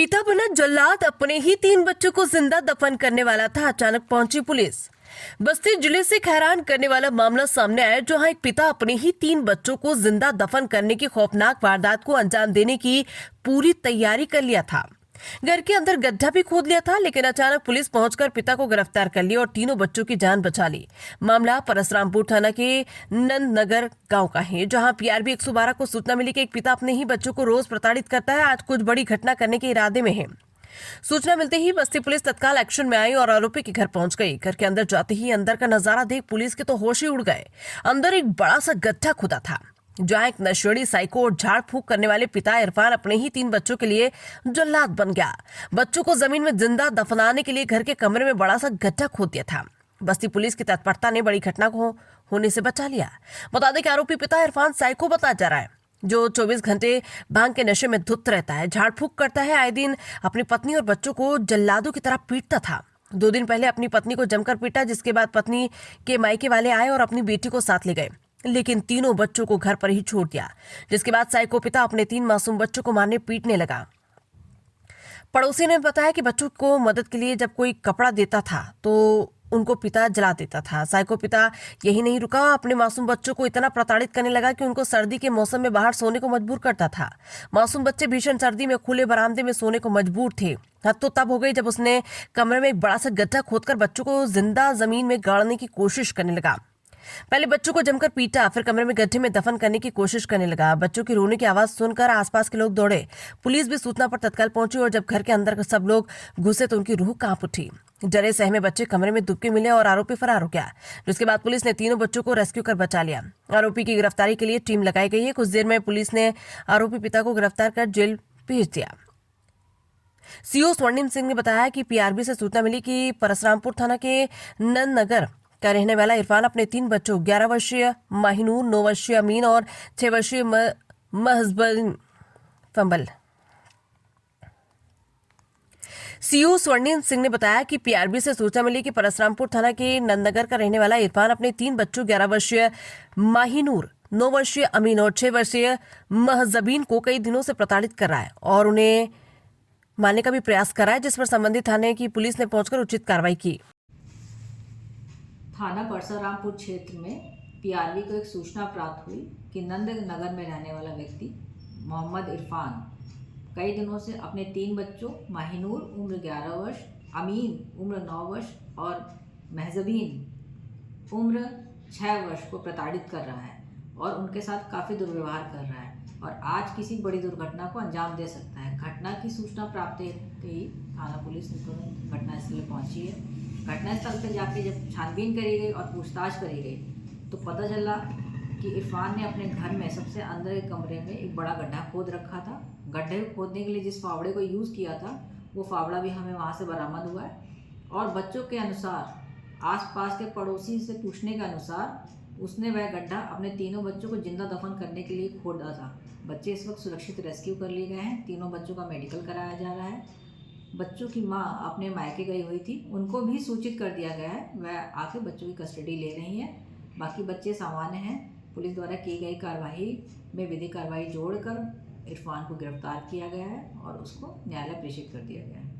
पिता बना जल्लाद अपने ही 3 बच्चों को जिंदा दफन करने वाला था। अचानक पहुंची पुलिस। बस्ती जिले से हैरान करने वाला मामला सामने आया, जहां एक पिता अपने ही 3 बच्चों को जिंदा दफन करने की खौफनाक वारदात को अंजाम देने की पूरी तैयारी कर लिया था। घर के अंदर गड्ढा भी खोद लिया था, लेकिन अचानक पुलिस पहुंचकर पिता को गिरफ्तार कर लिया और तीनों बच्चों की जान बचा ली। मामला परसरामपुर थाना के नंदनगर गांव का है, जहां पीआरबी 112 को सूचना मिली कि एक पिता अपने ही बच्चों को रोज प्रताड़ित करता है, आज कुछ बड़ी घटना करने के इरादे में है। सूचना मिलते ही बस्ती पुलिस तत्काल एक्शन में आई और आरोपी के घर पहुंच गई। घर के अंदर जाते ही अंदर का नजारा देख पुलिस के तो होश ही उड़ गए। अंदर एक बड़ा सा गड्ढा खुदा था, जहां एक नशेड़ी, साइको और झाड़ फूक करने वाले पिता इरफान अपने ही 3 बच्चों के लिए जल्लाद बन गया। बच्चों को जमीन में जिंदा दफनाने के लिए घर के कमरे में बड़ा सा गड्ढा खोद दिया था। बस्ती पुलिस की तत्परता ने बड़ी घटना को होने से बचा लिया। बता दें कि आरोपी पिता इरफान साइको बताया जा रहा है, जो 24 घंटे भांग के नशे में धुत रहता है, झाड़ फूक करता है, आए दिन अपनी पत्नी और बच्चों को जल्लादों की तरह पीटता था। 2 दिन पहले अपनी पत्नी को जमकर पीटा, जिसके बाद पत्नी के मायके वाले आए और अपनी बेटी को साथ ले गए, लेकिन तीनों बच्चों को घर पर ही छोड़ दिया। जिसके बाद साइको पिता अपने 3 मासूम बच्चों को मारने पीटने लगा। पड़ोसी ने बताया कि बच्चों को मदद के लिए जब कोई कपड़ा देता था तो उनको पिता जला देता था। साइको पिता यही नहीं रुका, अपने मासूम बच्चों को इतना प्रताड़ित करने लगा कि उनको सर्दी के मौसम में बाहर सोने को मजबूर करता था। मासूम बच्चे भीषण सर्दी में खुले बरामदे में सोने को मजबूर थे। हद तो तब हो गई जब उसने कमरे में एक बड़ा सा गड्ढा खोदकर बच्चों को जिंदा जमीन में गाड़ने की कोशिश करने लगा। पहले बच्चों को जमकर पीटा, फिर कमरे में गड्ढे में दफन करने की कोशिश करने लगा। बच्चों की रोने की आवाज सुनकर आसपास के लोग दौड़े। पुलिस भी सूचना पर तत्काल पहुंची और जब घर के अंदर सब लोग घुसे तो उनकी रूह कांप उठी। डरे सहमे बच्चे कमरे में दुबके मिले और आरोपी फरार हो गया। जिसके बाद पुलिस ने तीनों बच्चों को रेस्क्यू कर बचा लिया। आरोपी की गिरफ्तारी के लिए टीम लगाई गई है। कुछ देर में पुलिस ने आरोपी पिता को गिरफ्तार कर जेल भेज दिया। सीओ स्वर्णिम सिंह ने बताया कि पीआरबी से सूचना मिली कि परसरामपुर थाना के नंदनगर का रहने वाला इरफान अपने 3 बच्चों 11 वर्षीय माहिनूर, 9 वर्षीय अमीन और 6 वर्षीय महजबीन फंबल। सीओ स्वर्णिम सिंह ने बताया कि पीआरबी से सूचना मिली कि परसरामपुर थाना के नंदनगर का रहने वाला इरफान अपने 3 बच्चों 11 वर्षीय माहिनूर, 9 वर्षीय अमीन और 6 वर्षीय महजबीन को कई दिनों से प्रताड़ित कर रहा है और उन्हें मारने का भी प्रयास कर रहा है, जिस पर संबंधित थाने की पुलिस ने पहुंचकर उचित कार्रवाई की। थाना परसरामपुर क्षेत्र में पीआरबी को एक सूचना प्राप्त हुई कि नंदनगर में रहने वाला व्यक्ति मोहम्मद इरफान कई दिनों से अपने 3 बच्चों माहिनूर उम्र 11 वर्ष, अमीन उम्र 9 वर्ष और महजबीन उम्र 6 वर्ष को प्रताड़ित कर रहा है और उनके साथ काफ़ी दुर्व्यवहार कर रहा है और आज किसी बड़ी दुर्घटना को अंजाम दे सकता है। घटना की सूचना प्राप्त होते ही थाना पुलिस तुरंत घटनास्थल पर पहुंची है। घटनास्थल पर जाके जब छानबीन करी गई और पूछताछ करी गई तो पता चला कि इरफान ने अपने घर में सबसे अंदर एक कमरे में एक बड़ा गड्ढा खोद रखा था। गड्ढे को खोदने के लिए जिस फावड़े को यूज़ किया था वो फावड़ा भी हमें वहाँ से बरामद हुआ है और बच्चों के अनुसार, आसपास के पड़ोसी से पूछने के अनुसार, उसने वह गड्ढा अपने तीनों बच्चों को जिंदा दफन करने के लिए खोदा था। बच्चे इस वक्त सुरक्षित रेस्क्यू कर लिए गए हैं। तीनों बच्चों का मेडिकल कराया जा रहा है। बच्चों की माँ अपने मायके गई हुई थी, उनको भी सूचित कर दिया गया है, वह आके बच्चों की कस्टडी ले रही हैं। बाकी बच्चे सामान्य हैं। पुलिस द्वारा की गई कार्रवाई में विधिक कार्रवाई जोड़कर इरफान को गिरफ्तार किया गया है और उसको न्यायालय प्रेषित कर दिया गया है।